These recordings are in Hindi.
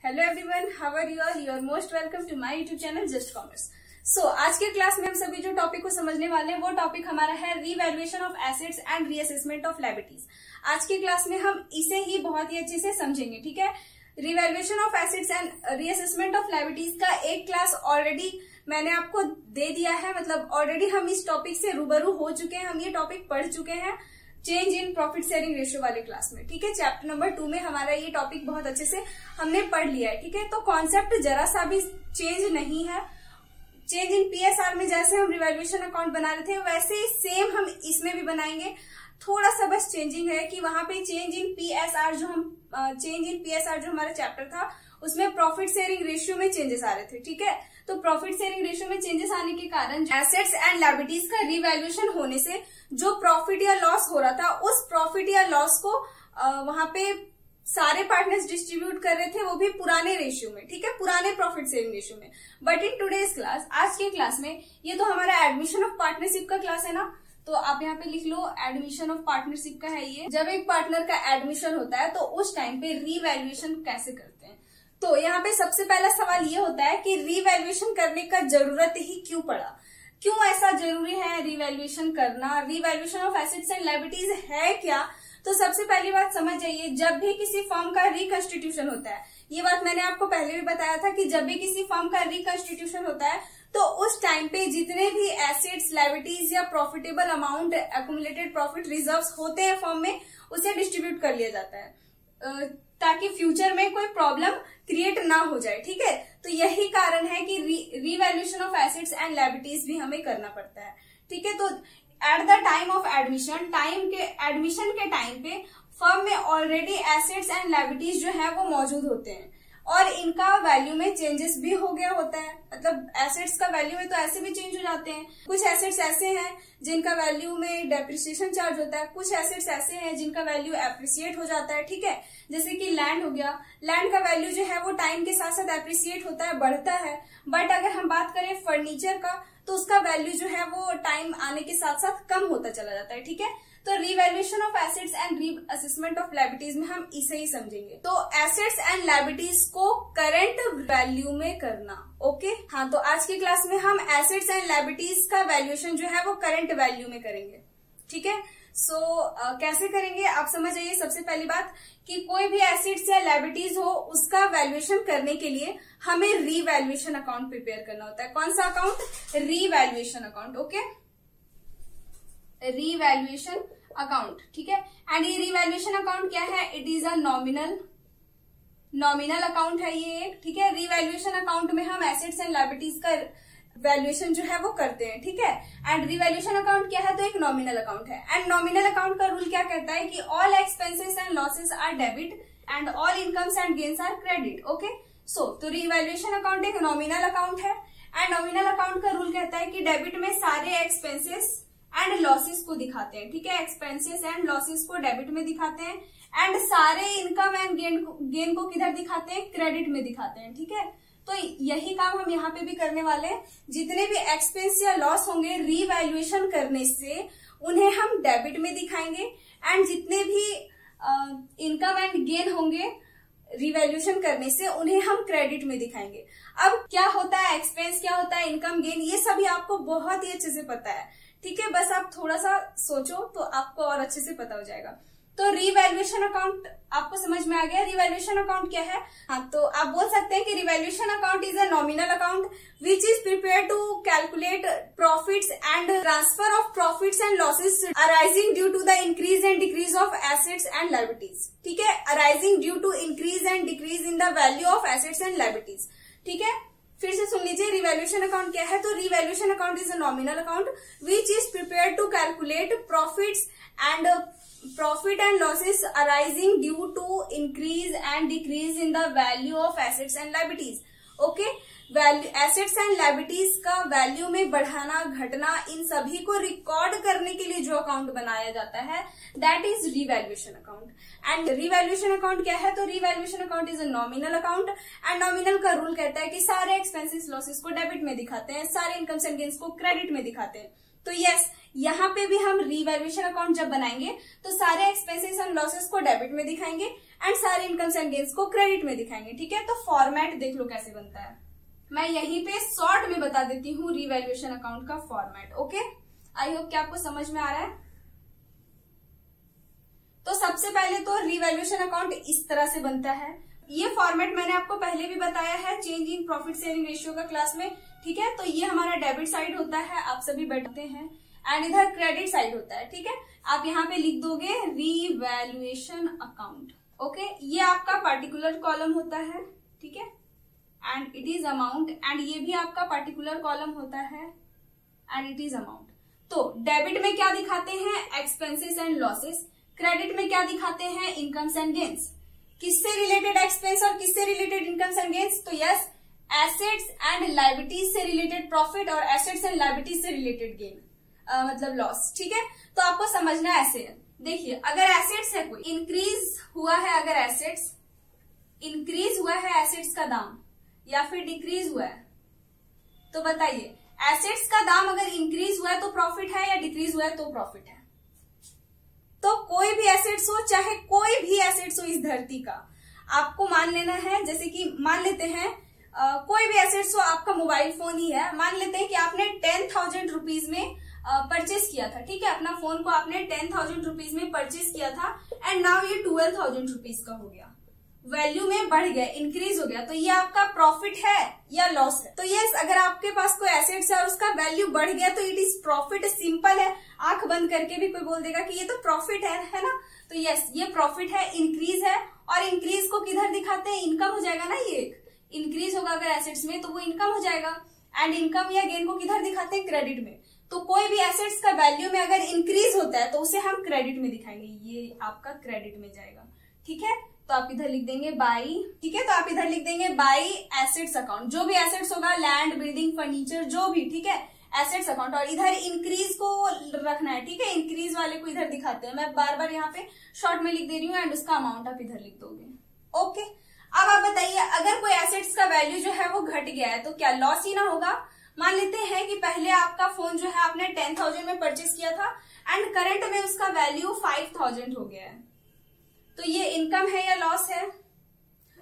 Hello everyone, how are you all? You are most welcome to my YouTube channel just commerce. So आज के क्लास में हम सभी जो टॉपिक को समझने वाले हैं वो टॉपिक हमारा है revaluation of assets and reassessment of liabilities. आज की क्लास में हम इसे ही बहुत ही अच्छे से समझेंगे, ठीक है। Revaluation of assets and reassessment of liabilities का एक क्लास ऑलरेडी मैंने आपको दे दिया है, मतलब ऑलरेडी हम इस टॉपिक से रूबरू हो चुके हैं, हम ये टॉपिक पढ़ चुके हैं change in profit sharing ratio वाले क्लास में, ठीक है। चैप्टर नंबर 2 में हमारा ये टॉपिक बहुत अच्छे से हमने पढ़ लिया है, ठीक है। तो कॉन्सेप्ट जरा सा भी चेंज नहीं है। चेंज इन पीएसआर में जैसे हम रिवैल्यूएशन अकाउंट बना रहे थे वैसे ही सेम हम इसमें भी बनाएंगे। थोड़ा सा बस चेंजिंग है कि वहां पे चेंज इन पीएसआर जो हमारा चैप्टर था उसमें प्रॉफिट शेयरिंग रेशियो में चेंजेस आ रहे थे, ठीक है। तो प्रॉफिट शेयरिंग रेशियो में चेंजेस आने के कारण एसेट्स एंड लायबिलिटीज का रिवैल्यूएशन होने से जो प्रॉफिट या लॉस हो रहा था उस प्रॉफिट या लॉस को वहां पे सारे पार्टनर्स डिस्ट्रीब्यूट कर रहे थे, वो भी पुराने रेशियो में, ठीक है, पुराने प्रॉफिट शेयरिंग रेशियो में। बट इन टुडेज क्लास, आज के क्लास में, ये तो हमारा एडमिशन ऑफ पार्टनरशिप का क्लास है ना, तो आप यहाँ पे लिख लो एडमिशन ऑफ पार्टनरशिप का है ये। जब एक पार्टनर का एडमिशन होता है तो उस टाइम पे रीवैल्यूएशन कैसे करते हैं। तो यहाँ पे सबसे पहला सवाल ये होता है कि रीवैल्यूएशन करने का जरूरत ही क्यों पड़ा, क्यों ऐसा जरूरी है रीवैल्यूएशन करना, revaluation of assets and liabilities है क्या। तो सबसे पहली बात समझ जाइए, जब भी किसी फर्म का रिकंस्टिट्यूशन होता है, ये बात मैंने आपको पहले भी बताया था कि जब भी किसी फर्म का रिकंस्टिट्यूशन होता है तो उस टाइम पे जितने भी एसेट्स, लायबिलिटीज या profitable amount, accumulated profit reserves होते हैं फर्म में, उसे डिस्ट्रीब्यूट कर लिया जाता है ताकि फ्यूचर में कोई प्रॉब्लम क्रिएट ना हो जाए, ठीक है। तो यही कारण है कि revaluation of assets and liabilities भी हमें करना पड़ता है, ठीक है। तो at the time of admission के टाइम पे फर्म में ऑलरेडी एसेट्स एंड लायबिलिटीज जो है वो मौजूद होते हैं और इनका वैल्यू में चेंजेस भी हो गया होता है, मतलब एसेट्स का वैल्यू में तो ऐसे भी चेंज हो जाते हैं। कुछ एसेट्स ऐसे हैं जिनका वैल्यू में डेप्रिसिएशन चार्ज होता है, कुछ एसेट्स ऐसे हैं जिनका वैल्यू एप्रिसिएट हो जाता है, ठीक है। जैसे कि लैंड हो गया, लैंड का वैल्यू जो है वो टाइम के साथ साथ एप्रिसिएट होता है, बढ़ता है। बट अगर हम बात करें फर्नीचर का तो उसका वैल्यू जो है वो टाइम आने के साथ साथ कम होता चला जाता है, ठीक है। तो revaluation of assets and reassessment of liabilities में हम इसे ही समझेंगे। तो एसेट्स एंड लायबिलिटीज को करंट वैल्यू में करना, ओके। हाँ, तो आज की क्लास में हम एसेट्स एंड लायबिलिटीज का वैल्यूएशन जो है वो करंट वैल्यू में करेंगे, ठीक है। सो कैसे करेंगे आप समझ जाइए। सबसे पहली बात कि कोई भी एसेट्स या लायबिलिटीज हो उसका वैल्यूएशन करने के लिए हमें रीवैल्यूएशन अकाउंट प्रिपेयर करना होता है। कौन सा account? Revaluation account, okay, revaluation account, ठीक है। एंड ये रीवैल्यूएशन अकाउंट क्या है? It is a nominal account है ये एक, ठीक है। रीवैल्यूएशन अकाउंट में हम एसेट्स एंड लायबिलिटीज का वैल्यूएशन जो है वो करते हैं, ठीक है। एंड रिवैल्यूएशन अकाउंट क्या है? तो एक नॉमिनल अकाउंट है। एंड नॉमिनल अकाउंट का रूल क्या कहता है कि all expenses and losses are debit and all incomes and gains are credit, okay. So तो रिवैल्यूएशन अकाउंट एक नॉमिनल अकाउंट है एंड नॉमिनल अकाउंट का रूल कहता है कि डेबिट में सारे एक्सपेंसेस एंड लॉसेस को दिखाते हैं, ठीक है। एक्सपेंसेस एंड लॉसेस को डेबिट में दिखाते हैं एंड सारे इनकम एंड गेन को किधर दिखाते हैं? क्रेडिट में दिखाते हैं, ठीक है। तो यही काम हम यहाँ पे भी करने वाले हैं। जितने भी एक्सपेंस या लॉस होंगे रीवैल्यूएशन करने से उन्हें हम डेबिट में दिखाएंगे एंड जितने भी इनकम एंड गेन होंगे रिवैल्यूएशन करने से उन्हें हम क्रेडिट में दिखाएंगे। अब क्या होता है एक्सपेंस, क्या होता है इनकम गेन, ये सभी आपको बहुत ही अच्छे से पता है, ठीक है। बस आप थोड़ा सा सोचो तो आपको और अच्छे से पता हो जाएगा। तो रिवैल्यूएशन अकाउंट आपको समझ में आ गया। रिवैल्यूएशन अकाउंट क्या है? हाँ, तो आप बोल सकते हैं कि revaluation account is a nominal account which is prepare to calculate profits and transfer of profits and losses arising due to the increase and decrease of assets and liabilities, ठीक है। Arising due to increase and decrease in the value of assets and liabilities, ठीक है। फिर से सुन लीजिए, रिवैल्यूएशन अकाउंट क्या है? तो revaluation account is a nominal account which is prepare to calculate profit and losses arising due to increase and decrease in the value of assets and liabilities, okay। Assets and liabilities का वैल्यू में बढ़ाना घटना इन सभी को रिकॉर्ड करने के लिए जो अकाउंट बनाया जाता है that is revaluation account. And revaluation account क्या है? तो revaluation account is a nominal account and nominal का रूल कहता है कि सारे एक्सपेंसेस लॉसेस को डेबिट में दिखाते हैं, सारे इनकम्स एंड गेन्स को क्रेडिट में दिखाते हैं। तो यस, यहाँ पे भी हम रीवैल्यूएशन अकाउंट जब बनाएंगे तो सारे एक्सपेंसेस एंड लॉसेस को डेबिट में दिखाएंगे एंड सारे इनकम्स एंड गेन्स को क्रेडिट में दिखाएंगे। ठीक है, तो फॉर्मेट देख लो कैसे बनता है। मैं यहीं पे शॉर्ट में बता देती हूँ रीवैल्यूएशन अकाउंट का फॉर्मेट। ओके, आई होप कि आपको समझ में आ रहा है। तो सबसे पहले तो रीवैल्यूएशन अकाउंट इस तरह से बनता है। ये फॉर्मेट मैंने आपको पहले भी बताया है change in profit sharing ratio का क्लास में। ठीक है, तो ये हमारा डेबिट साइड होता है, आप सभी बैठते हैं, एंड इधर क्रेडिट साइड होता है। ठीक है, आप यहाँ पे लिख दोगे रीवैल्यूएशन अकाउंट। ओके, ये आपका पार्टिकुलर कॉलम होता है। ठीक है, and it is amount, and ये भी आपका पार्टिकुलर कॉलम होता है एंड इट इज अमाउंट। तो डेबिट में क्या दिखाते हैं? Expenses and losses. क्रेडिट में क्या दिखाते हैं? Incomes and gains. किससे रिलेटेड एक्सपेंस और किससे रिलेटेड इनकम्स एंड गेन्स? तो यस, एसेट्स एंड लायबिलिटीज से रिलेटेड प्रॉफिट और एसेट्स एंड लायबिलिटीज से रिलेटेड गेन, मतलब लॉस। ठीक है, तो आपको समझना ऐसे है। देखिए, अगर एसेट्स है, कोई इंक्रीज हुआ है, अगर एसेट्स इंक्रीज हुआ है, एसेट्स का दाम, या फिर डिक्रीज हुआ है, तो बताइए एसेट्स का दाम अगर इंक्रीज हुआ है तो प्रॉफिट है या डिक्रीज हुआ है तो प्रॉफिट है। तो कोई भी एसेट्स हो, चाहे कोई भी एसेट्स हो इस धरती का, आपको मान लेना है, जैसे कि मान लेते हैं कोई भी एसेट्स हो, आपका मोबाइल फोन ही है, मान लेते हैं कि आपने 10,000 रुपीज में परचेस किया था। ठीक है, अपना फोन को आपने 10,000 रुपीज में परचेस किया था एंड नाउ ये 12,000 रुपीज का हो गया, वैल्यू में बढ़ गया, इंक्रीज हो गया। तो ये आपका प्रॉफिट है या लॉस है? तो यस, अगर आपके पास कोई एसेट्स है और उसका वैल्यू बढ़ गया तो इट इज प्रॉफिट। सिंपल है, आंख बंद करके भी कोई बोल देगा कि ये तो प्रॉफिट है ना। तो यस, ये प्रॉफिट है, इंक्रीज है। और इंक्रीज को किधर दिखाते हैं? इनकम हो जाएगा ना, ये इंक्रीज होगा अगर एसेट्स में तो वो इनकम हो जाएगा। एंड इनकम या गेन को किधर दिखाते हैं? क्रेडिट में। तो कोई भी एसेट्स का वैल्यू में अगर इंक्रीज होता है तो उसे हम क्रेडिट में दिखाएंगे, ये आपका क्रेडिट में जाएगा। ठीक है, तो आप इधर लिख देंगे बाई। ठीक है, तो आप इधर लिख देंगे बाई एसेट्स अकाउंट। जो भी एसेट्स होगा, लैंड, बिल्डिंग, फर्नीचर, जो भी, ठीक है, एसेट्स अकाउंट। और इधर इंक्रीज को रखना है। ठीक है, इंक्रीज वाले को इधर दिखाते हैं। मैं बार बार यहाँ पे शॉर्ट में लिख दे रही हूँ एंड उसका अमाउंट आप इधर लिख दोगे। ओके, अब आप बताइए, अगर कोई एसेट्स का वैल्यू जो है वो घट गया है तो क्या लॉस ही ना होगा? मान लेते हैं कि पहले आपका फोन जो है आपने 10,000 में परचेस किया था एंड करंट में उसका वैल्यू 5,000 हो गया है, तो ये इनकम है या लॉस है?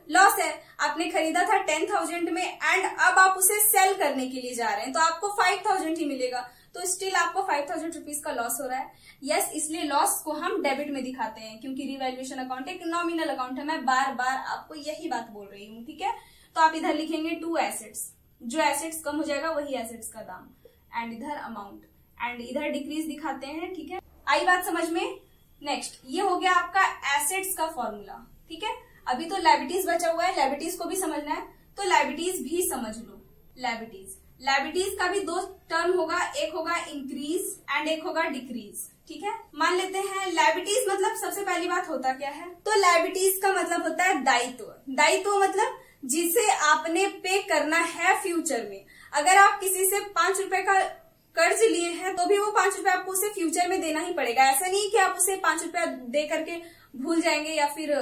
लॉस है। आपने खरीदा था 10,000 में एंड अब आप उसे सेल करने के लिए जा रहे हैं तो आपको 5,000 ही मिलेगा, तो स्टिल आपको 5,000 रुपीज का लॉस हो रहा है। यस, इसलिए लॉस को हम डेबिट में दिखाते हैं, क्योंकि रिवैल्यूएशन अकाउंट एक नॉमिनल अकाउंट है। मैं बार बार आपको यही बात बोल रही हूँ। ठीक है, तो आप इधर लिखेंगे टू एसेट्स, जो एसेट्स कम हो जाएगा वही एसेट्स का दाम, एंड इधर अमाउंट, एंड इधर डिक्रीज दिखाते हैं। ठीक है, आई बात समझ में? नेक्स्ट, ये हो गया आपका एसेट्स का फॉर्मूला। ठीक है, अभी तो लायबिलिटीज बचा हुआ है, लायबिलिटीज को भी समझना है, तो लायबिलिटीज भी समझ लो। लायबिलिटीज का भी दो टर्म होगा, एक होगा इंक्रीज एंड एक होगा डिक्रीज। ठीक है, मान लेते हैं लायबिलिटीज मतलब सबसे पहली बात होता क्या है? तो लायबिलिटीज का मतलब होता है दायित्व। दायित्व मतलब जिसे आपने पे करना है फ्यूचर में। अगर आप किसी से 5 रुपए का कर्ज लिए हैं तो भी वो 5 रुपए आपको उसे फ्यूचर में देना ही पड़ेगा। ऐसा नहीं कि आप उसे 5 रुपया दे करके भूल जाएंगे या फिर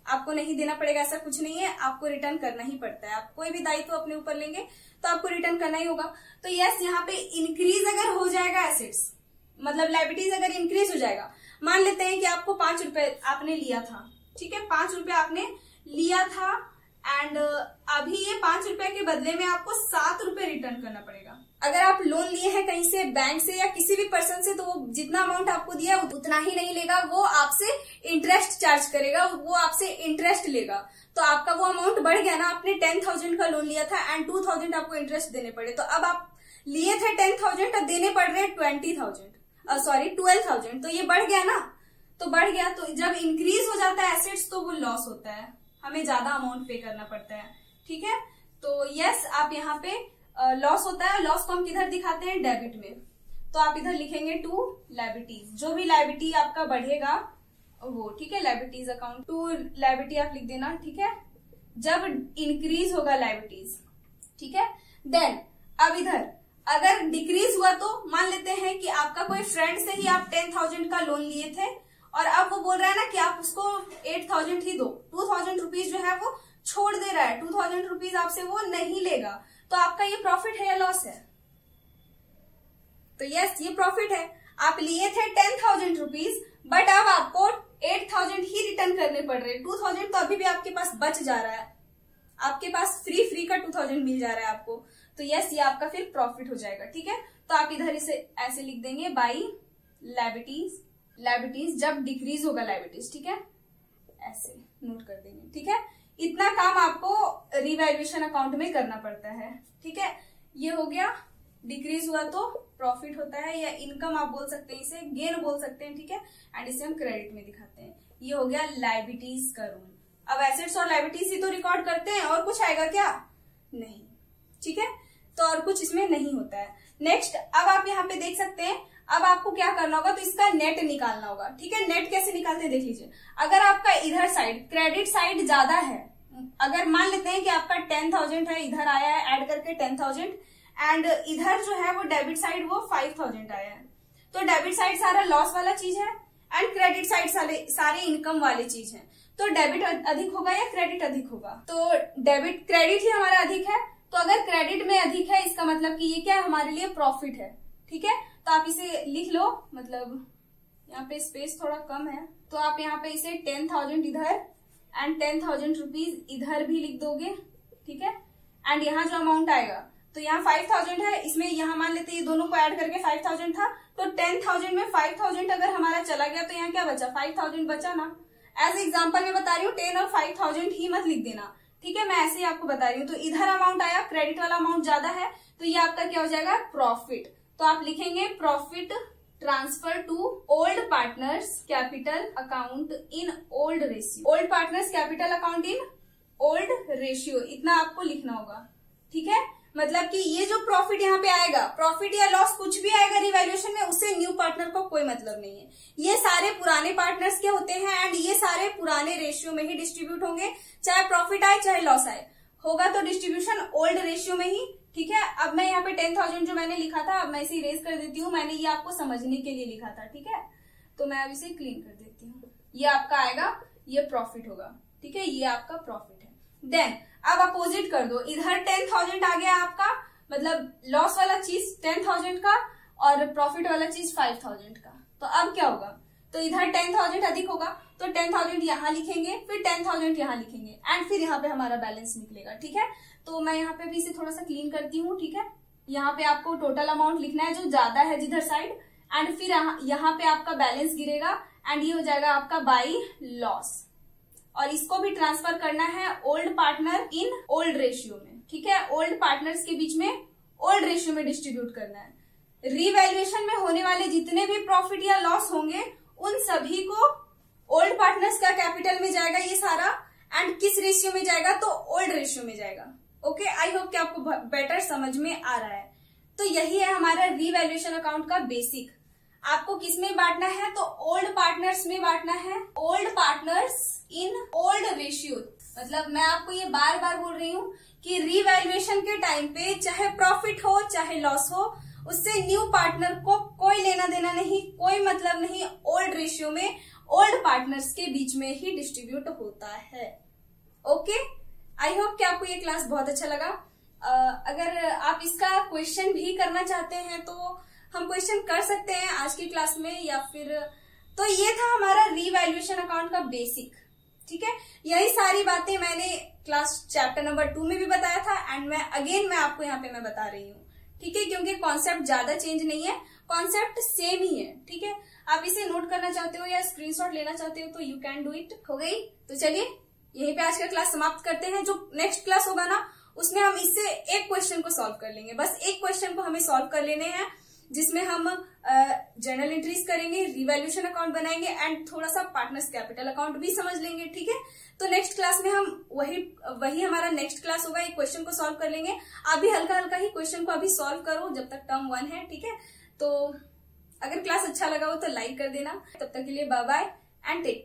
आपको नहीं देना पड़ेगा, ऐसा कुछ नहीं है, आपको रिटर्न करना ही पड़ता है। आप कोई भी दायित्व अपने ऊपर लेंगे तो आपको रिटर्न करना ही होगा। तो यस, यहाँ पे इंक्रीज अगर हो जाएगा एसेट्स, मतलब लायबिलिटीज अगर इंक्रीज हो जाएगा, मान लेते हैं कि आपको 5 रुपए आपने लिया था। ठीक है, 5 रुपए आपने लिया था एंड अभी ये 5 रुपए के बदले में आपको 7 रुपए रिटर्न करना पड़ेगा। अगर आप लोन लिए हैं कहीं से, बैंक से या किसी भी पर्सन से, तो वो जितना अमाउंट आपको दिया उतना ही नहीं लेगा, वो आपसे इंटरेस्ट चार्ज करेगा, वो आपसे इंटरेस्ट लेगा। तो आपका वो अमाउंट बढ़ गया ना। आपने 10,000 का लोन लिया था एंड 2,000 आपको इंटरेस्ट देने पड़े, तो अब आप लिए थे 10,000 और देने पड़ रहे 12,000, तो ये बढ़ गया ना। तो बढ़ गया, तो जब इंक्रीज हो जाता है एसेट्स तो वो लॉस होता है, हमें ज्यादा अमाउंट पे करना पड़ता है। ठीक है, तो यस, आप यहाँ पे लॉस होता है। लॉस को हम किधर दिखाते हैं? डेबिट में। तो आप इधर लिखेंगे टू लायबिलिटीज, जो भी लायबिलिटी आपका बढ़ेगा वो। ठीक है, लायबिलिटीज अकाउंट टू लायबिलिटी आप लिख देना। ठीक है, जब इंक्रीज होगा लायबिलिटीज। ठीक है, देन अब इधर अगर डिक्रीज हुआ तो मान लेते हैं कि आपका कोई फ्रेंड से ही आप 10,000 का लोन लिए थे और अब वो बोल रहा है ना कि आप उसको 8,000 ही दो, 2,000 रुपीज जो है वो छोड़ दे रहा है, 2,000 रुपीज आपसे वो नहीं लेगा, तो आपका ये प्रॉफिट है या लॉस है? तो यस, ये प्रॉफिट है। आप लिए थे 10,000 रुपीज, बट अब आपको 8,000 ही रिटर्न करने पड़ रहे हैं। 2,000 तो अभी भी आपके पास बच जा रहा है, आपके पास फ्री का 2,000 मिल जा रहा है आपको, तो यस ये आपका फिर प्रॉफिट हो जाएगा। ठीक है, तो आप इधर इसे ऐसे लिख देंगे, बाई लायबिलिटीज जब डिक्रीज होगा लायबिलिटीज। ठीक है, ऐसे नोट कर देंगे। ठीक है, इतना काम आपको रिवैल्यूएशन अकाउंट में करना पड़ता है। ठीक है, ये हो गया, डिक्रीज हुआ तो प्रॉफिट होता है, या इनकम आप बोल सकते हैं, इसे गेन बोल सकते हैं। ठीक है, एंड इसे हम क्रेडिट में दिखाते हैं। ये हो गया लायबिलिटीज का रूल। अब एसेट्स और लायबिलिटीज ही तो रिकॉर्ड करते हैं, और कुछ आएगा क्या? नहीं। ठीक है, तो और कुछ इसमें नहीं होता है। नेक्स्ट, अब आप यहाँ पे देख सकते हैं, अब आपको क्या करना होगा, तो इसका नेट निकालना होगा। ठीक है, नेट कैसे निकालते हैं देख लीजिए। अगर आपका इधर साइड क्रेडिट साइड ज्यादा है, अगर मान लेते हैं कि आपका 10,000 है, इधर आया है ऐड करके 10,000, एंड इधर जो है वो डेबिट साइड वो 5,000 आया है, तो डेबिट साइड सारा लॉस वाला चीज है एंड क्रेडिट साइड सारे इनकम वाली चीज है। तो डेबिट अधिक होगा या क्रेडिट अधिक होगा? तो क्रेडिट ही हमारा अधिक है, तो अगर क्रेडिट में अधिक है इसका मतलब कि ये क्या है, हमारे लिए प्रॉफिट है। ठीक है, तो आप इसे लिख लो, मतलब यहाँ पे स्पेस थोड़ा कम है, तो आप यहाँ पे इसे 10,000 इधर एंड 10,000 रुपीज इधर भी लिख दोगे। ठीक है, एंड यहाँ जो अमाउंट आएगा, तो यहाँ 5,000 है, इसमें यहाँ मान लेते हैं ये दोनों को ऐड करके 5,000 था, तो 10,000 में 5,000 अगर हमारा चला गया तो यहाँ क्या बचा, 5,000 बचा ना। एज एग्जाम्पल में बता रही हूँ, 10 और 5,000 ही मत लिख देना। ठीक है, मैं ऐसे ही आपको बता रही हूँ। तो इधर अमाउंट आया, क्रेडिट वाला अमाउंट ज्यादा है, तो ये आपका क्या हो जाएगा, प्रॉफिट। तो आप लिखेंगे profit transfer to old partners capital account in old ratio. Old partners capital account in old ratio, इतना आपको लिखना होगा। ठीक है, मतलब कि ये जो प्रॉफिट यहाँ पे आएगा, प्रॉफिट या लॉस कुछ भी आएगा रिवैल्यूएशन में, उससे न्यू पार्टनर को कोई मतलब नहीं है। ये सारे पुराने पार्टनर्स के होते हैं एंड ये सारे पुराने रेशियो में ही डिस्ट्रीब्यूट होंगे, चाहे प्रॉफिट आए चाहे लॉस आए, होगा तो डिस्ट्रीब्यूशन ओल्ड रेशियो में ही। ठीक है, अब मैं यहाँ पे 10,000 जो मैंने लिखा था, अब मैं इसे इरेज कर देती हूँ, मैंने ये आपको समझने के लिए लिखा था। ठीक है, तो मैं अब इसे क्लीन कर देती हूँ। ये आपका आएगा, ये प्रॉफिट होगा। ठीक है, ये आपका प्रॉफिट है। देन अब अपोजिट कर दो, इधर 10,000 आ गया आपका, मतलब लॉस वाला चीज 10,000 का और प्रॉफिट वाला चीज 5,000 का। तो अब क्या होगा, तो इधर 10,000 अधिक होगा, तो 10,000 यहाँ लिखेंगे, फिर 10,000 यहाँ लिखेंगे एंड फिर यहाँ पे हमारा बैलेंस निकलेगा। ठीक है, तो मैं यहाँ पे भी इसे थोड़ा सा क्लीन करती हूँ। ठीक है, यहाँ पे आपको टोटल अमाउंट लिखना है जो ज्यादा है जिधर साइड, एंड फिर यहाँ पे आपका बैलेंस गिरेगा एंड ये हो जाएगा आपका बाई लॉस, और इसको भी ट्रांसफर करना है old partner in old ratio में। ठीक है, ओल्ड पार्टनर्स के बीच में ओल्ड रेशियो में डिस्ट्रीब्यूट करना है। रिवैल्यूएशन में होने वाले जितने भी प्रॉफिट या लॉस होंगे उन सभी को ओल्ड पार्टनर्स का कैपिटल में जाएगा ये सारा, एंड किस रेशियो में जाएगा, तो ओल्ड रेशियो में जाएगा। ओके, आई होप कि आपको बेटर समझ में आ रहा है। तो यही है हमारा रिवैल्यूएशन अकाउंट का बेसिक। आपको किस में बांटना है, तो ओल्ड पार्टनर्स में बांटना है, old partners in old ratio. मतलब मैं आपको ये बार बार बोल रही हूँ कि रिवैल्यूएशन के टाइम पे चाहे प्रॉफिट हो चाहे लॉस हो, उससे न्यू पार्टनर को कोई लेना देना नहीं, कोई मतलब नहीं। ओल्ड रेशियो में ओल्ड पार्टनर्स के बीच में ही डिस्ट्रीब्यूट होता है। ओके, आई होप कि आपको ये क्लास बहुत अच्छा लगा। अगर आप इसका क्वेश्चन भी करना चाहते हैं तो हम क्वेश्चन कर सकते हैं आज की क्लास में, या फिर तो ये था हमारा रिवैल्यूएशन अकाउंट का बेसिक। ठीक है, यही सारी बातें मैंने क्लास चैप्टर नंबर 2 में भी बताया था एंड मैं आपको यहाँ पे मैं बता रही हूँ। ठीक है, क्योंकि कॉन्सेप्ट ज्यादा चेंज नहीं है, कॉन्सेप्ट सेम ही है। ठीक है, आप इसे नोट करना चाहते हो या स्क्रीनशॉट लेना चाहते हो तो यू कैन डू इट। हो गई, तो चलिए यहीं पे आज का क्लास समाप्त करते हैं। जो नेक्स्ट क्लास होगा ना, उसमें हम इससे एक क्वेश्चन को सॉल्व कर लेंगे। बस एक क्वेश्चन को हमें सॉल्व कर लेने हैं, जिसमें हम जर्नल एंट्रीज करेंगे, रिवैल्यूएशन अकाउंट बनाएंगे एंड थोड़ा सा पार्टनर्स कैपिटल अकाउंट भी समझ लेंगे। ठीक है, तो नेक्स्ट क्लास में हम वही हमारा नेक्स्ट क्लास होगा, एक क्वेश्चन को सॉल्व कर लेंगे। आप भी हल्का हल्का ही क्वेश्चन को अभी सॉल्व करो जब तक टर्म 1 है। ठीक है, तो अगर क्लास अच्छा लगा हो तो लाइक कर देना। तब तक के लिए बाय बाय एंड टेक